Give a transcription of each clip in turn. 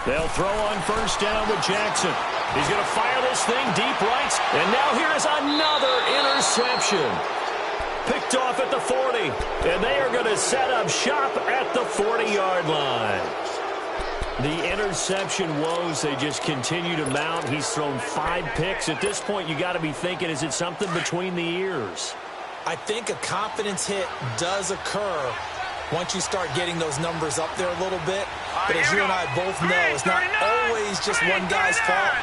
They'll throw on first down with Jackson. He's going to fire this thing deep right. And now here is another interception. Picked off at the 40. And they are going to set up shop at the 40-yard line. The interception woes, they just continue to mount. He's thrown 5 picks. At this point, you got to be thinking, is it something between the ears? I think a confidence hit does occur once you start getting those numbers up there a little bit. But as you and I both know, it's not always just one guy's fault.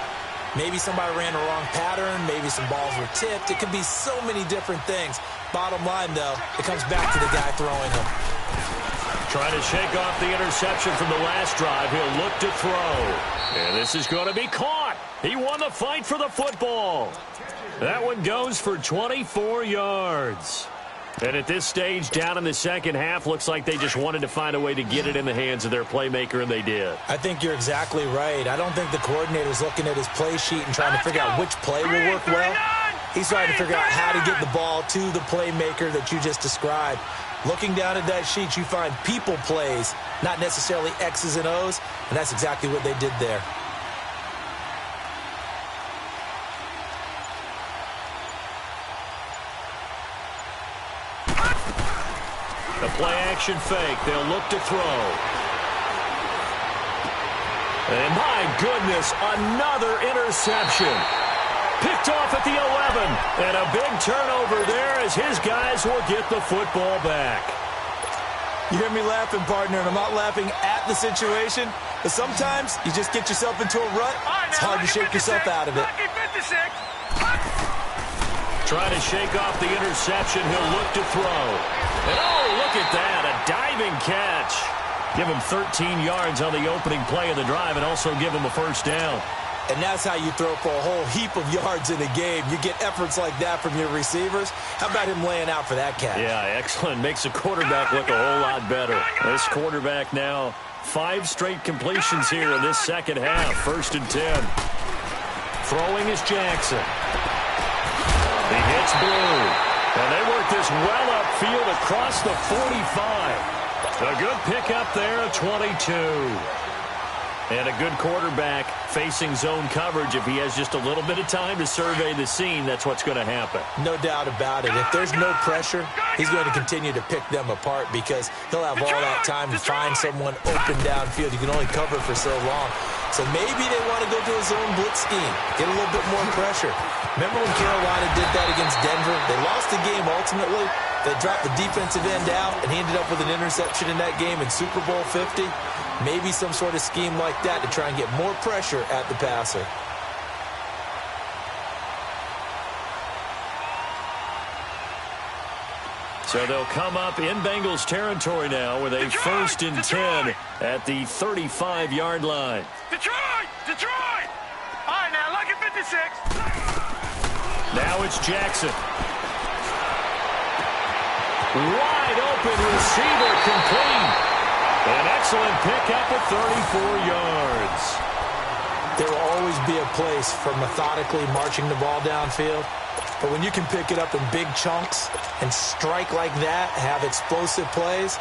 Maybe somebody ran a wrong pattern. Maybe some balls were tipped. It could be so many different things. Bottom line, though, it comes back to the guy throwing them. Trying to shake off the interception from the last drive. He'll look to throw. And this is going to be caught. He won the fight for the football. That one goes for 24 yards. And at this stage, down in the second half, looks like they just wanted to find a way to get it in the hands of their playmaker, and they did. I think you're exactly right. I don't think the coordinator's looking at his play sheet and trying to figure out which play will work well. He's trying to figure out how to get the ball to the playmaker that you just described. Looking down at that sheet, you find people plays, not necessarily X's and O's, and that's exactly what they did there. The play-action fake. They'll look to throw. And my goodness, another interception. Picked off at the 11. And a big turnover there as his guys will get the football back. You hear me laughing, partner, and I'm not laughing at the situation, but sometimes you just get yourself into a rut. It's hard to shake yourself out of it. Trying to shake off the interception. He'll look to throw. And oh, look at that, a diving catch. Give him 13 yards on the opening play of the drive and also give him a first down. And that's how you throw for a whole heap of yards in a game. You get efforts like that from your receivers. How about him laying out for that catch? Yeah, excellent. Makes the quarterback look a whole lot better. This quarterback now, 5 straight completions here in this second half. 1st and 10. Throwing is Jackson. He hits Blue. And they work this well upfield across the 45. A good pickup there, 22. And a good quarterback facing zone coverage. If he has just a little bit of time to survey the scene, that's what's going to happen. No doubt about it. If there's no pressure, he's going to continue to pick them apart because he'll have all that time to find someone open downfield. You can only cover for so long. So maybe they want to go to a zone blitz scheme, get a little bit more pressure. Remember when Carolina did that against Denver? They lost the game ultimately. They dropped the defensive end out, and he ended up with an interception in that game in Super Bowl 50. Maybe some sort of scheme like that to try and get more pressure at the passer. So they'll come up in Bengals territory now with a 1st and 10 at the 35-yard line. Detroit! Detroit! All right, now look at 56. Now it's Jackson. Wide open receiver complete. An excellent pickup at 34 yards. There will always be a place for methodically marching the ball downfield. But when you can pick it up in big chunks and strike like that, have explosive plays,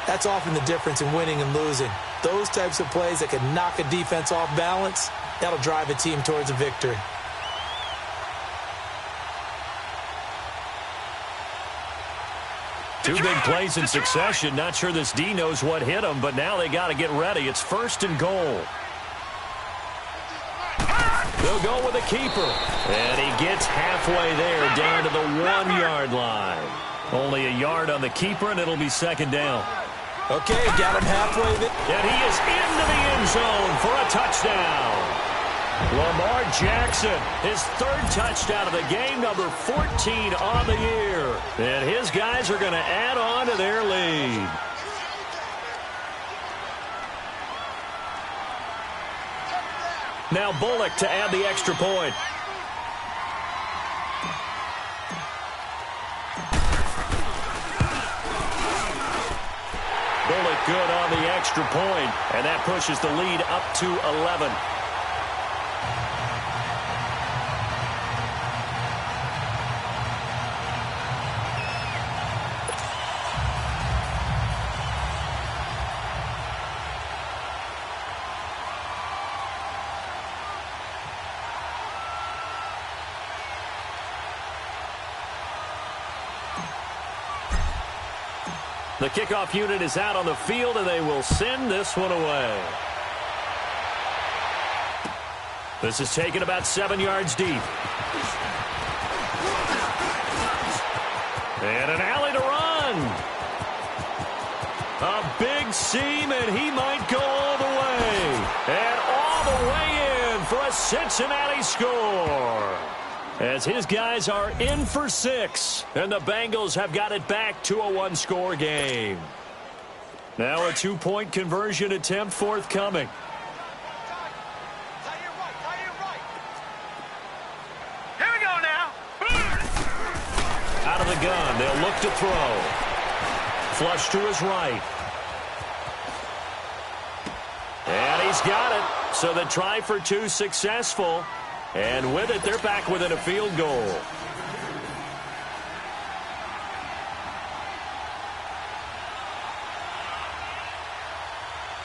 that's often the difference in winning and losing. Those types of plays that can knock a defense off balance, that'll drive a team towards a victory. Two big plays in succession. Not sure this D knows what hit him, but now they got to get ready. It's 1st and goal. They'll go with a keeper. And he gets halfway there, down to the 1-yard line. Only a yard on the keeper, and it'll be 2nd down. Okay, got him halfway there. And he is into the end zone for a touchdown. Lamar Jackson, his 3rd touchdown of the game, number 14 on the year. And his guys are going to add on to their lead. Now Bullock to add the extra point. Bullock good on the extra point, and that pushes the lead up to 11. The kickoff unit is out on the field, and they will send this one away. This is taken about 7 yards deep. And an alley to run. A big seam, and he might go all the way. And all the way in for a Cincinnati score. As his guys are in for 6, and the Bengals have got it back to a one-score game. Now a 2-point conversion attempt forthcoming. Here we go now. Out of the gun, they'll look to throw. Flush to his right. And he's got it. So the try for 2 successful. And with it, they're back within a field goal.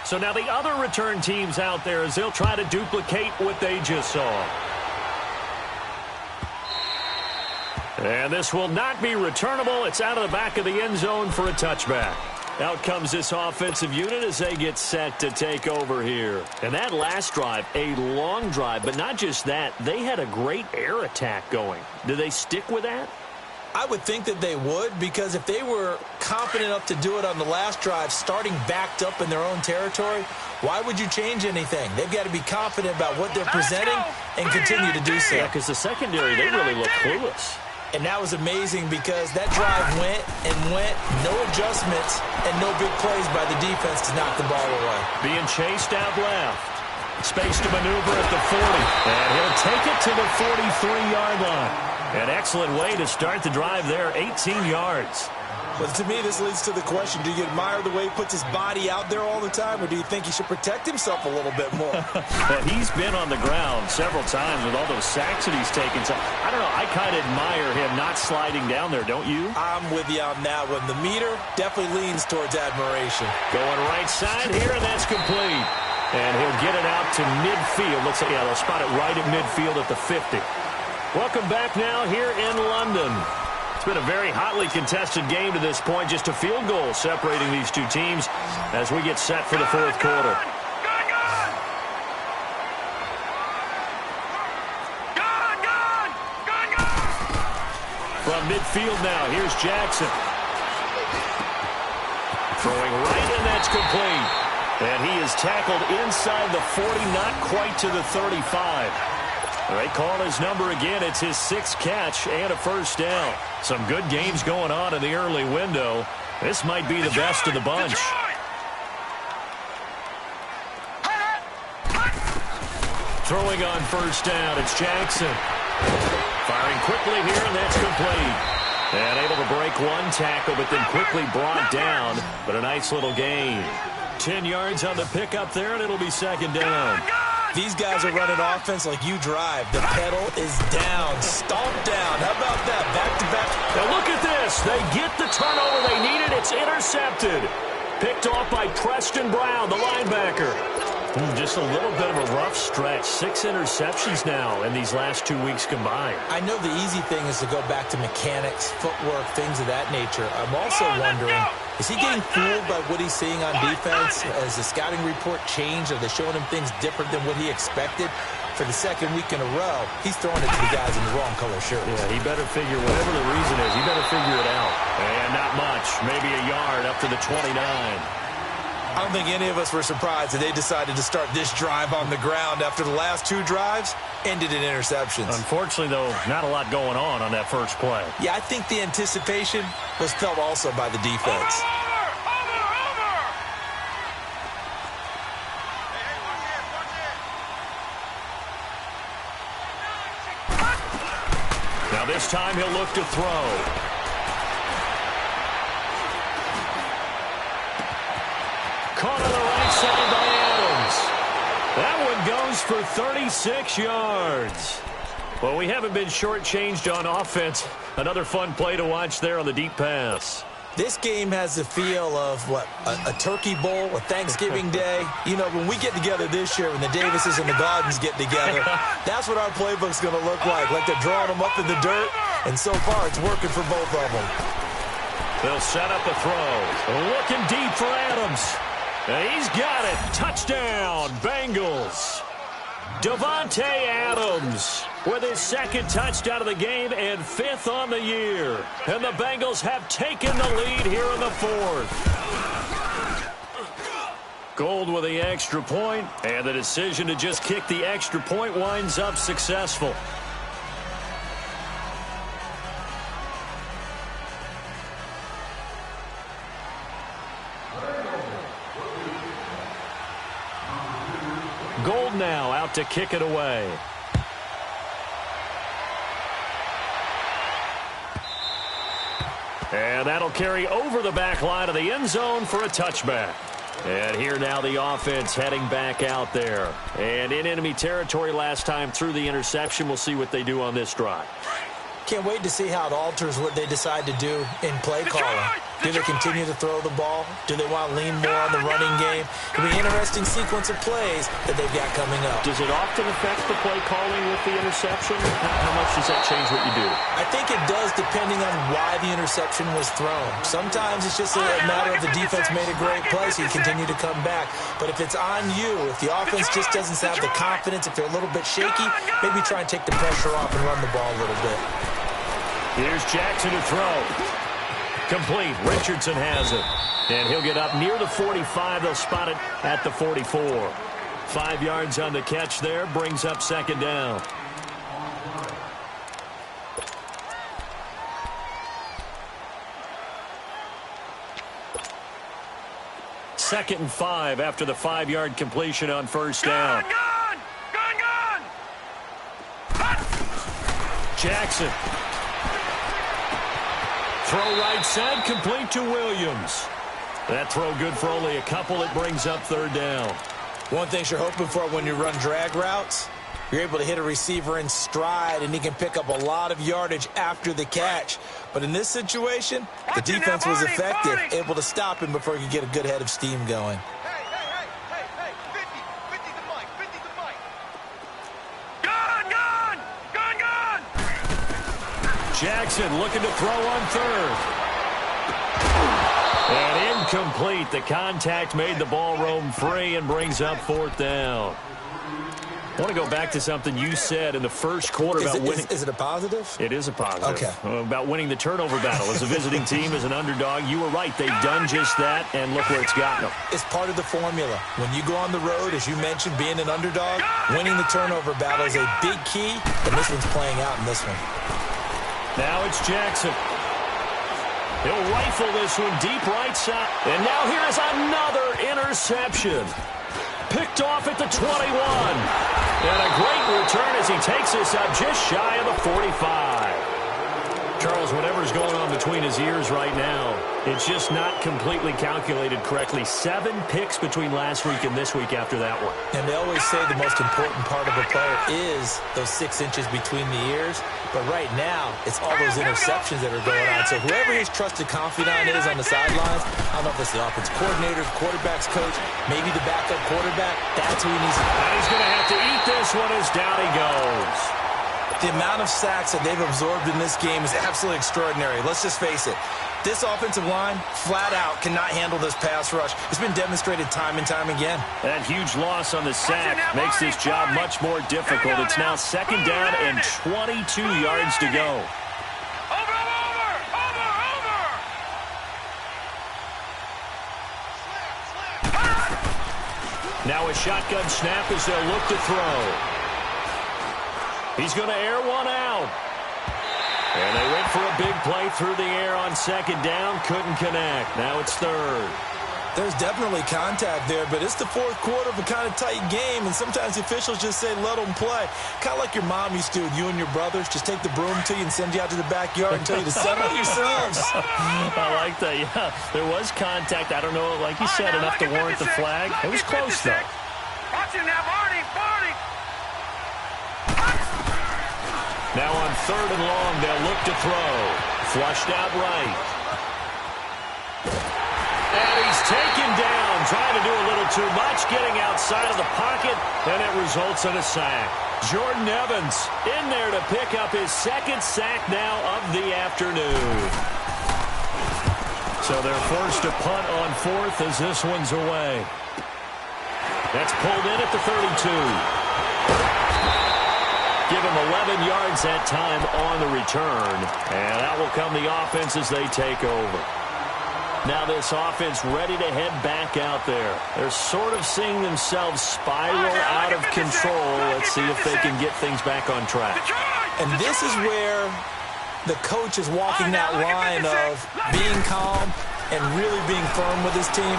So now the other return teams out there as they'll try to duplicate what they just saw. And this will not be returnable. It's out of the back of the end zone for a touchback. Out comes this offensive unit as they get set to take over here. And that last drive, a long drive, but not just that. They had a great air attack going. Do they stick with that? I would think that they would, because if they were confident enough to do it on the last drive, starting backed up in their own territory, why would you change anything? They've got to be confident about what they're presenting and continue to do so. Yeah, because the secondary, they really look clueless. And that was amazing because that drive went and went, no adjustments, and no big plays by the defense to knock the ball away. Being chased out left. Space to maneuver at the 40. And he'll take it to the 43-yard line. An excellent way to start the drive there, 18 yards. But to me, this leads to the question, do you admire the way he puts his body out there all the time, or do you think he should protect himself a little bit more? Well, he's been on the ground several times with all those sacks that he's taken. So, I don't know, I kind of admire him not sliding down there, don't you? I'm with you on that one. The meter definitely leans towards admiration. Going right side here, and that's complete. And he'll get it out to midfield. Looks like, yeah, they'll spot it right at midfield at the 50. Welcome back now here in London. It's been a very hotly contested game to this point. Just a field goal separating these two teams as we get set for the fourth quarter. From midfield now, here's Jackson. Throwing right, and that's complete. And he is tackled inside the 40, not quite to the 35. They call his number again. It's his 6th catch and a first down. Some good games going on in the early window. This might be the best of the bunch. Throwing on first down, it's Jackson. Firing quickly here, and that's complete. And able to break one tackle, but then quickly brought down. But a nice little gain. 10 yards on the pickup there, and it'll be second down. These guys are running offense like you drive. The pedal is down. Stomp down. How about that? Back-to-back. Now look at this. They get the turnover they needed. It's intercepted. Picked off by Preston Brown, the linebacker. Just a little bit of a rough stretch. 6 interceptions now in these last 2 weeks combined. I know the easy thing is to go back to mechanics, footwork, things of that nature. I'm also wondering, is he getting fooled by what he's seeing on defense? Has the scouting report changed? Are they showing him things different than what he expected? For the second week in a row, he's throwing it to the guys in the wrong color shirts. Yeah, he better figure, whatever the reason is, he better figure it out. And not much. Maybe a yard up to the 29. I don't think any of us were surprised that they decided to start this drive on the ground after the last 2 drives ended in interceptions. Unfortunately, though, not a lot going on that first play. Yeah, I think the anticipation was felt also by the defense. Now this time he'll look to throw. Caught on the right side by Adams. That one goes for 36 yards. Well, we haven't been shortchanged on offense. Another fun play to watch there on the deep pass. This game has the feel of, what, a turkey bowl, a Thanksgiving day. You know, when we get together this year, when the Davises and the Gardens get together, that's what our playbook's going to look like they're drawing them up in the dirt. And so far, it's working for both of them. They'll set up a throw. Looking deep for Adams. And he's got it. Touchdown, Bengals. Davante Adams with his second touchdown of the game and 5th on the year. And the Bengals have taken the lead here in the 4th. Gold with the extra point, and the decision to just kick the extra point winds up successful. Gold now out to kick it away. And that'll carry over the back line of the end zone for a touchback. And here now the offense heading back out there. And in enemy territory last time through the interception. We'll see what they do on this drive. Can't wait to see how it alters what they decide to do in play calling. Do they continue to throw the ball? Do they want to lean more on the running game? It'll be an interesting sequence of plays that they've got coming up. Does it often affect the play calling with the interception? How much does that change what you do? I think it does depending on why the interception was thrown. Sometimes it's just a matter of the defense made a great play, so you continue to come back. But if it's on you, if the offense just doesn't have the confidence, if they're a little bit shaky, maybe try and take the pressure off and run the ball a little bit. Here's Jackson to throw. Complete. Richardson has it. And he'll get up near the 45. They'll spot it at the 44. 5 yards on the catch there. Brings up 2nd down. Second and 5 after the 5-yard completion on 1st down. Jackson. Throw right side, complete to Williams. That throw good for only a couple. It brings up 3rd down. One thing you're hoping for when you run drag routes, you're able to hit a receiver in stride, and he can pick up a lot of yardage after the catch. But in this situation, the defense was effective, able to stop him before he could get a good head of steam going. Jackson looking to throw on 3rd. And incomplete. The contact made the ball roam free and brings up 4th down. I want to go back to something you said in the first quarter about winning. Is it a positive? It is a positive. Okay. About winning the turnover battle. As a visiting team, as an underdog, you were right. They've done just that, and look where it's gotten them. It's part of the formula. When you go on the road, as you mentioned, being an underdog, winning the turnover battle is a big key, and this one's playing out in this one. Now it's Jackson. He'll rifle this one deep right side. And now here is another interception. Picked off at the 21. And a great return as he takes this up just shy of the 45. Charles, whatever's going on between his ears right now, it's just not completely calculated correctly. 7 picks between last week and this week after that one. And they always say the most important part of a player is those 6 inches between the ears. But right now, it's all those interceptions that are going on. So whoever his trusted confidant is on the sidelines, I don't know if it's the offense coordinator, quarterback's coach, maybe the backup quarterback, that's who he needs to. And he's going to have to eat this one as down he goes. The amount of sacks that they've absorbed in this game is absolutely extraordinary. Let's just face it. This offensive line, flat out, cannot handle this pass rush. It's been demonstrated time and time again. That huge loss on the sack makes this job much more difficult. It's now 2nd down and 22 yards to go. Over! Now a shotgun snap as they'll look to throw. He's going to air one out. And they went for a big play through the air on 2nd down. Couldn't connect. Now it's 3rd. There's definitely contact there, but it's the 4th quarter of a kind of tight game, and sometimes the officials just say, let them play. Kind of like your mom used to with you and your brothers. Just take the broom to you and send you out to the backyard and tell you to settle yourselves. I like that, yeah. There was contact. I don't know, like you said, enough to warrant the flag. It was close, though. Watch him now, Barney! Now on 3rd and long, they'll look to throw. Flushed out right. And he's taken down, trying to do a little too much, getting outside of the pocket, and it results in a sack. Jordan Evans in there to pick up his 2nd sack now of the afternoon. So they're forced to punt on fourth as this one's away. That's pulled in at the 32. Give him 11 yards that time on the return. And out will come the offense as they take over. Now this offense ready to head back out there. They're sort of seeing themselves spiral out of control. Let's see if they can get things back on track. And this is where the coach is walking that line of being calm and really being firm with his team.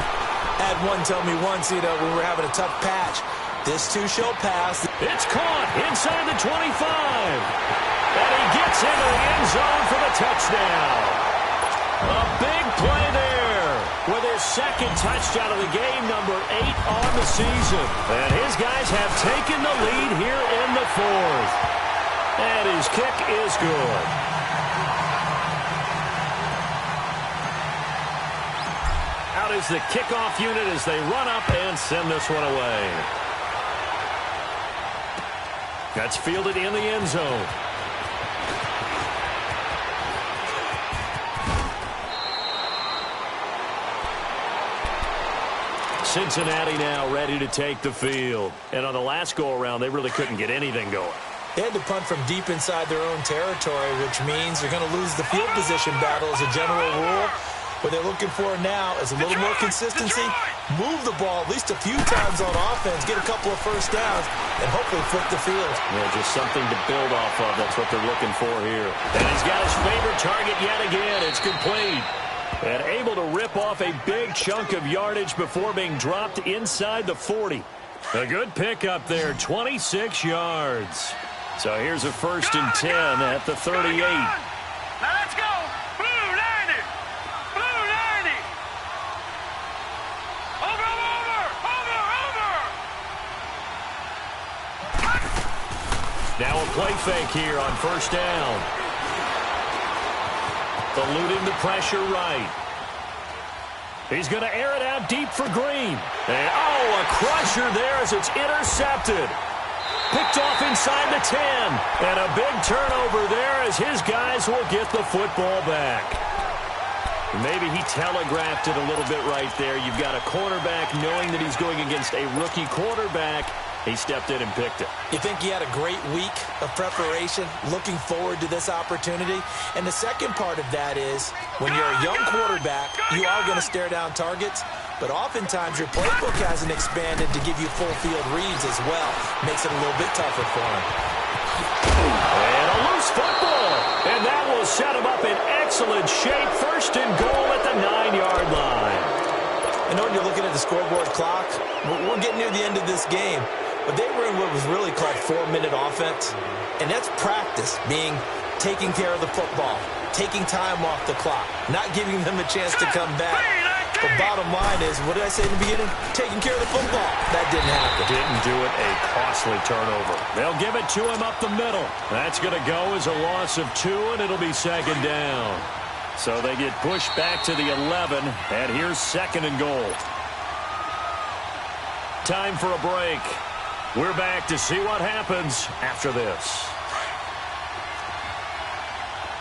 I had one tell me once, when we were having a tough patch, this too shall pass. It's caught inside the 25. And he gets into the end zone for the touchdown. A big play there with his second touchdown of the game, number 8 on the season. And his guys have taken the lead here in the fourth. And his kick is good. Out is the kickoff unit as they run up and send this one away. That's fielded in the end zone. Cincinnati now ready to take the field. And on the last go-around, they really couldn't get anything going. They had to punt from deep inside their own territory, which means they're going to lose the field position battle as a general rule. What they're looking for now is a little more consistency, move the ball at least a few times on offense, get a couple of first downs, and hopefully flip the field. Yeah, just something to build off of. That's what they're looking for here. And he's got his favorite target yet again. It's complete. And able to rip off a big chunk of yardage before being dropped inside the 40. A good pickup there, 26 yards. So here's a 1st and 10 at the 38. Now let's go. Blue 90. Blue 90. Over. Now a play fake here on 1st down. Eluding the pressure right. He's going to air it out deep for Green. And, a crusher there as it's intercepted. Picked off inside the 10. And a big turnover there as his guys will get the football back. Maybe he telegraphed it a little bit right there. You've got a cornerback knowing that he's going against a rookie quarterback. He stepped in and picked it. You think he had a great week of preparation, looking forward to this opportunity? And the second part of that is, when you're a young quarterback, you are going to stare down targets, but oftentimes your playbook hasn't expanded to give you full field reads as well. Makes it a little bit tougher for him. And a loose football. And that will set him up in excellent shape. 1st and goal at the 9-yard line. I know when you're looking at the scoreboard clock, we're getting near the end of this game. But they were in what was really called 4-minute offense. And that's practice, being taking care of the football, taking time off the clock, not giving them a chance to come back. The bottom line is, what did I say in the beginning? Taking care of the football. That didn't happen. Didn't do it. A costly turnover. They'll give it to him up the middle. That's going to go as a loss of 2, and it'll be 2nd down. So they get pushed back to the 11, and here's 2nd and goal. Time for a break. We're back to see what happens after this.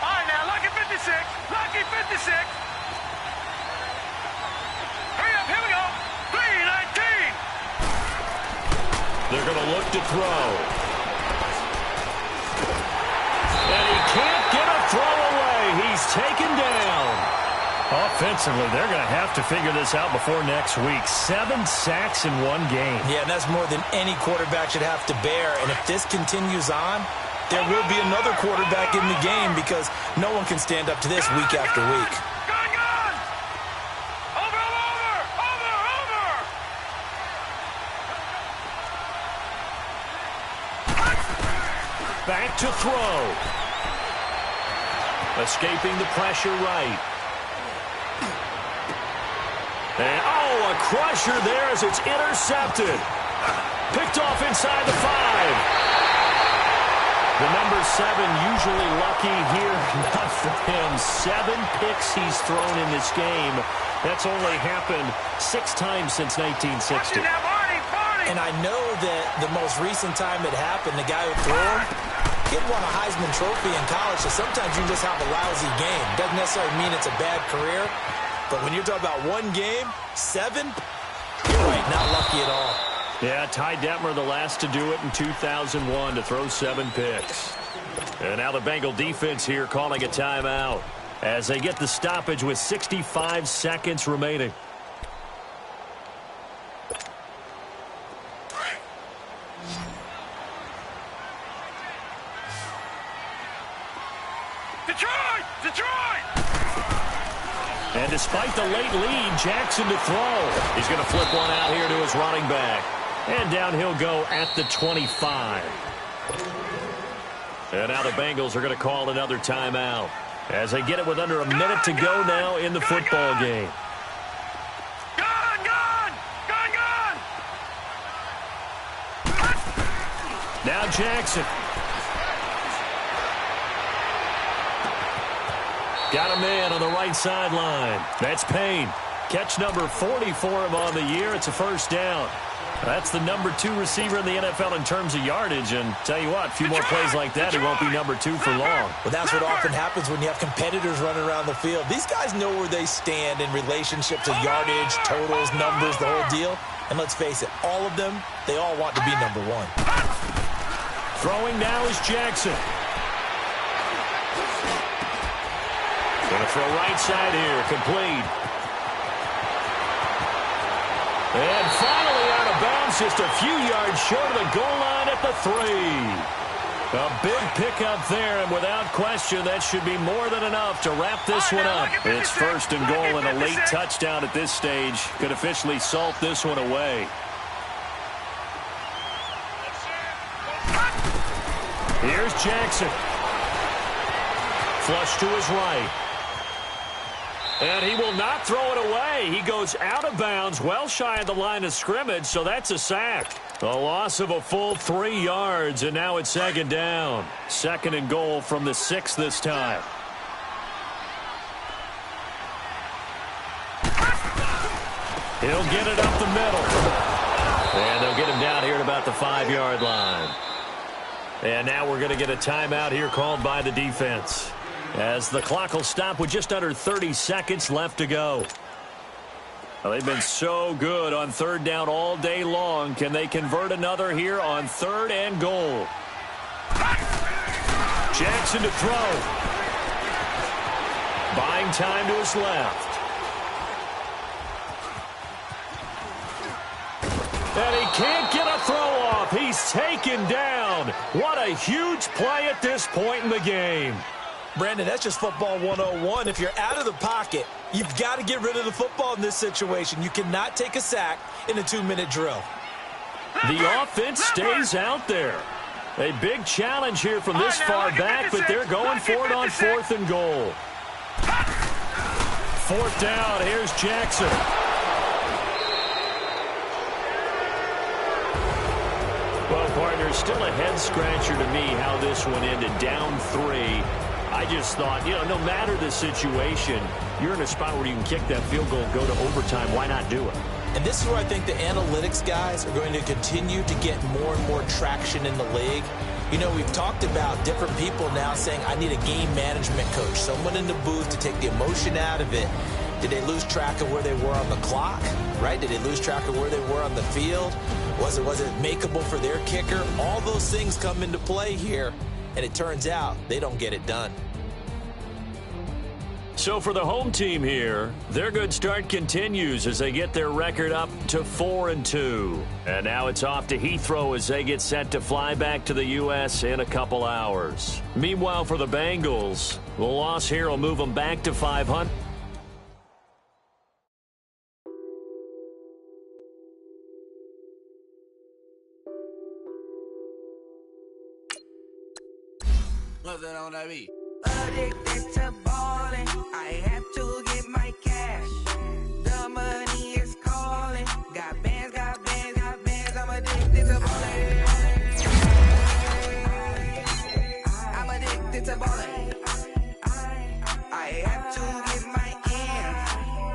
All right, now, lucky 56. Lucky 56. Hurry up, here we go. 3-19. They're going to look to throw. And he can't get a throw away. He's taken down. Offensively, they're going to have to figure this out before next week. 7 sacks in one game. Yeah, and that's more than any quarterback should have to bear. And if this continues on, there will be another quarterback in the game because no one can stand up to this week after week. Gun. Over. Back to throw. Escaping the pressure right. And, a crusher there as it's intercepted. Picked off inside the 5. The number 7 usually lucky here. Not for him. 7 picks he's thrown in this game. That's only happened 6 times since 1960. And I know that the most recent time it happened, the guy who threw him, he won a Heisman Trophy in college, so sometimes you just have a lousy game. Doesn't necessarily mean it's a bad career. But when you're talking about one game, 7, you're right, not lucky at all. Yeah, Ty Detmer, the last to do it in 2001, to throw 7 picks. And now the Bengal defense here calling a timeout as they get the stoppage with 65 seconds remaining. Detroit! And despite the late lead, Jackson to throw. He's going to flip one out here to his running back. And down he'll go at the 25. And now the Bengals are going to call another timeout as they get it with under a minute to go now in the football game. Gone! Now Jackson. Got a man on the right sideline. That's Payne. Catch number 40 for him on the year. It's a first down. That's the number 2 receiver in the NFL in terms of yardage. And tell you what, a few more plays like that, he won't be number 2 for long. Well, that's what often happens when you have competitors running around the field. These guys know where they stand in relationship to yardage, totals, numbers, the whole deal. And let's face it, all of them, they all want to be number 1. Throwing now is Jackson. Going to throw right side here, complete. And finally out of bounds, just a few yards short of the goal line at the 3. A big pickup there, and without question, that should be more than enough to wrap this one up. It's first and goal, and a late touchdown at this stage could officially salt this one away. Here's Jackson. Flush to his right. And he will not throw it away. He goes out of bounds, well shy of the line of scrimmage, so that's a sack. A loss of a full 3 yards, and now it's second down. Second and goal from the 6 this time. He'll get it up the middle. And they'll get him down here at about the 5-yard line. And now we're going to get a timeout here called by the defense, as the clock will stop with just under 30 seconds left to go. Well, they've been so good on third down all day long. Can they convert another here on third and goal? Jackson to throw. Buying time to his left. And he can't get a throw off. He's taken down. What a huge play at this point in the game. Brandon, that's just football 101. If you're out of the pocket, you've got to get rid of the football in this situation. You cannot take a sack in a 2-minute drill. The offense stays out there. A big challenge here from this far back, but they're going for it on fourth and goal. Fourth down, here's Jackson. Well, partner, still a head-scratcher to me how this one ended, down 3. I just thought, no matter the situation, you're in a spot where you can kick that field goal and go to overtime. Why not do it? And this is where I think the analytics guys are going to continue to get more and more traction in the league. We've talked about different people now saying, I need a game management coach, someone in the booth to take the emotion out of it. Did they lose track of where they were on the clock, right? Did they lose track of where they were on the field? Was it makeable for their kicker? All those things come into play here, and it turns out they don't get it done. So for the home team here, their good start continues as they get their record up to 4-2. And now it's off to Heathrow as they get set to fly back to the U.S. in a couple hours. Meanwhile, for the Bengals, the loss here will move them back to 500. What's that on that beat? Addicted to ballin', I have to get my cash. The money is calling. Got bands, got bands, got bands. I'm addicted to ballin'. I'm addicted to ballin'. I have to get my ends.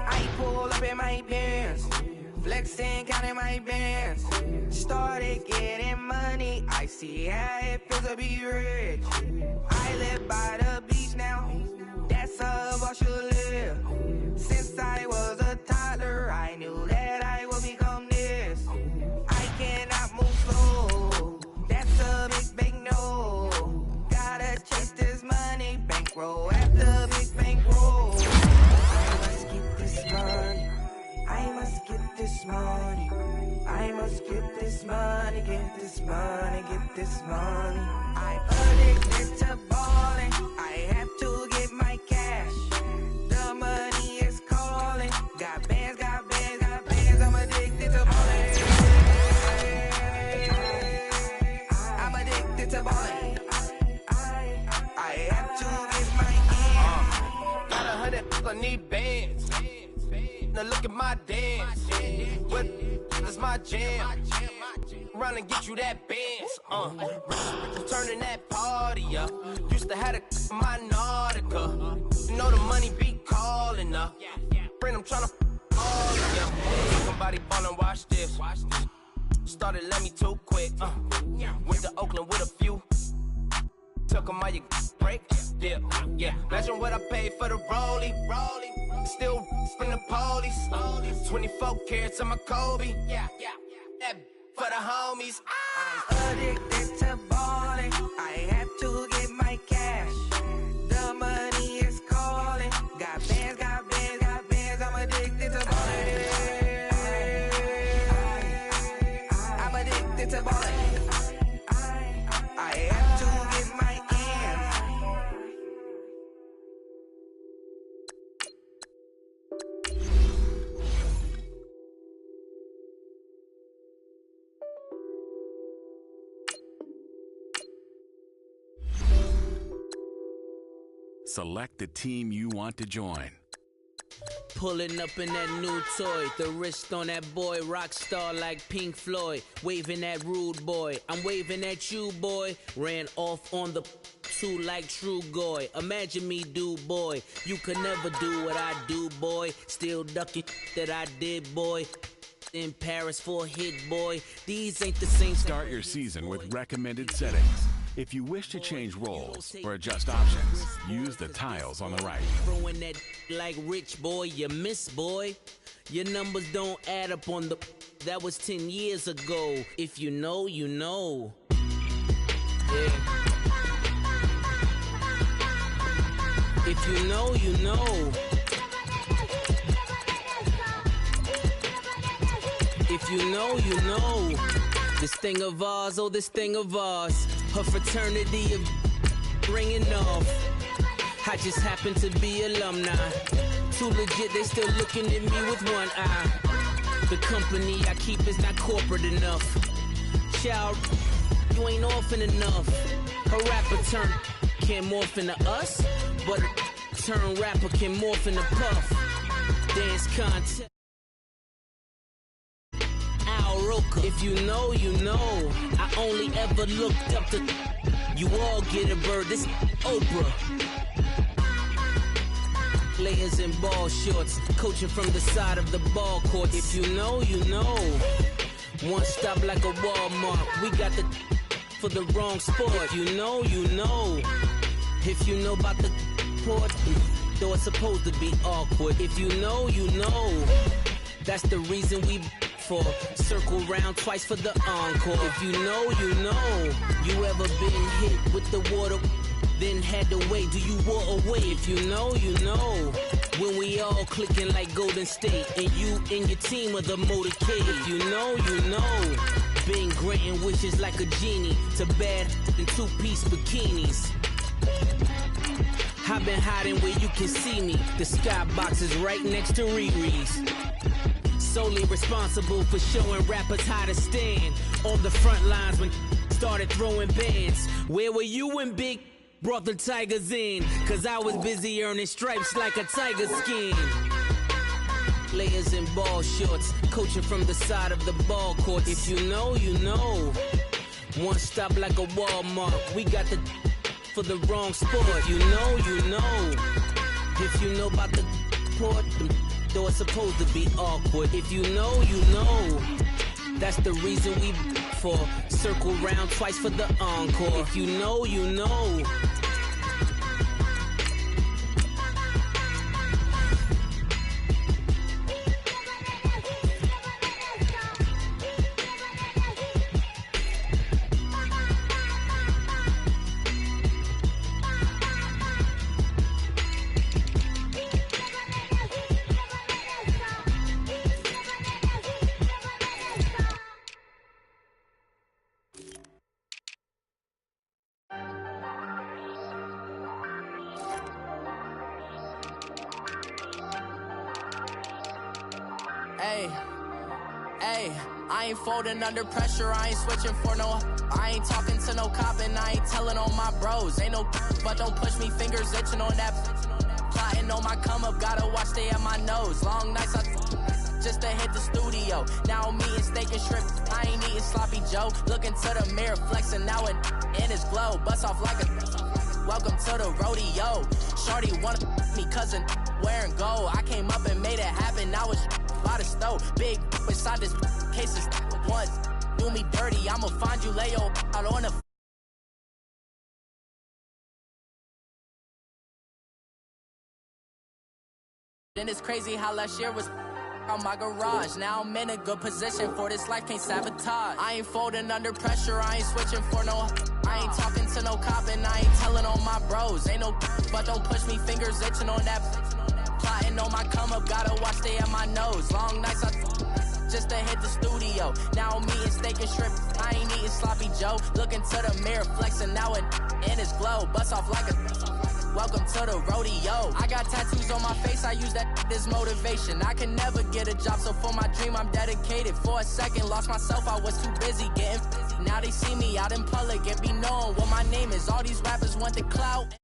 I pull up in my pants, flexing, counting my bands. Started getting money. I see how it feels to be rich. I live by the beach now. That's that's how I should live. Since I was a toddler, I knew that I would become this. I cannot move slow, that's a big no. Gotta chase this money, bankroll after big bankroll. I must get this money, I must get this money. I must get this money, get this money, get this money. I'm addicted to balling, I have to get my cash. The money is calling, got bands, got bands, got bands. I'm addicted to balling. I'm addicted to balling. I have to get my ends. Got 100, I need bands. Now look at my dance. What is my jam? Run and get you that bands. Turning that party up. Used to have a my Nautica. You know the money be calling up. Friend, I'm tryna all ya. Somebody ballin', watch this. Started let me too quick. Went to Oakland with a few. Took 'em all you break. Yeah. Imagine what I paid for the rollie. Still in the police. 24 carats on my Kobe. Yeah. That for the homies. I'm addicted to balling. I have to get my cash. The money is calling. Got bands, got bands, got bands. I'm addicted to balling. I'm addicted to balling. I have to get my ends. Select the team you want to join. Pulling up in that new toy, the wrist on that boy, rock star like Pink Floyd, waving at rude boy, I'm waving at you boy, ran off on the two like True Goy, imagine me do boy, you could never do what I do boy, still ducking that I did boy, in Paris for a hit boy, these ain't the same. Start your season with recommended settings. If you wish to change roles or adjust options, use the tiles on the right. Throwing that like rich boy, you miss boy. Your numbers don't add up on the. That was 10 years ago. If you know, you know. Yeah. If you know, you know. If you know, you know. This thing of ours, oh, this thing of ours. Her fraternity of ringing off. I just happen to be alumni. Too legit, they still looking at me with one eye. The company I keep is not corporate enough. Child, you ain't orphan enough. A rapper turn can't morph into us, but a turn rapper can morph into Puff. Dance contest. If you know, you know. I only ever looked up to. You all get a bird. This Oprah. Players in ball shorts, coaching from the side of the ball court. If you know, you know. One stop like a Walmart. We got the for the wrong sport. If you know, you know. If you know about the port, though it's supposed to be awkward. If you know, you know. That's the reason we for circle round twice for the encore. If you know, you know. You ever been hit with the water, then had to wait? Do you walk away? If you know, you know. When we all clicking like Golden State, and you and your team are the motorcade. If you know, you know. Been granting wishes like a genie to bad in two-piece bikinis. I've been hiding where you can see me. The skybox is right next to Riri's. Solely responsible for showing rappers how to stand on the front lines when started throwing bands. Where were you when Big brought the Tigers in? Cause I was busy earning stripes like a tiger skin. Players in ball shorts, coaching from the side of the ball court. If you know, you know. One stop like a Walmart. We got the for the wrong sport. If you know, you know. If you know about the port, though it's supposed to be awkward. If you know, you know. That's the reason we for circle round twice for the encore. If you know, you know. I ain't folding under pressure, I ain't switching for no. I ain't talking to no cop and I ain't telling on my bros. Ain't no but don't push me, fingers itching on that. Plotting on my come up, gotta watch stay at my nose. Long nights just to hit the studio. Now I'm eating steak and shrimp, I ain't eating sloppy Joe. Looking to the mirror, flexing now and in his glow. Bust off like a welcome to the rodeo. Shorty wanna me cousin wearing gold. I came up and made it happen, now it's by the stove. Big inside this cases once do me dirty, I'ma find you lay your out on the. Then it's crazy how last year was on my garage. Now I'm in a good position for this life, can't sabotage. I ain't folding under pressure, I ain't switching for no. I ain't talking to no cop and I ain't telling on my bros. Ain't no but don't push me, fingers itching on that. Plotting on my come up, gotta watch stay at my nose. Long nights just to hit the studio. Now I'm eating steak and shrimp, I ain't eating sloppy Joe. Looking to the mirror, flexing now and in his glow. Bust off like a welcome to the rodeo. I got tattoos on my face, I use that as motivation. I can never get a job, so for my dream I'm dedicated. For a second, lost myself, I was too busy getting. Now they see me out in public and be known what my name is. All these rappers want the clout.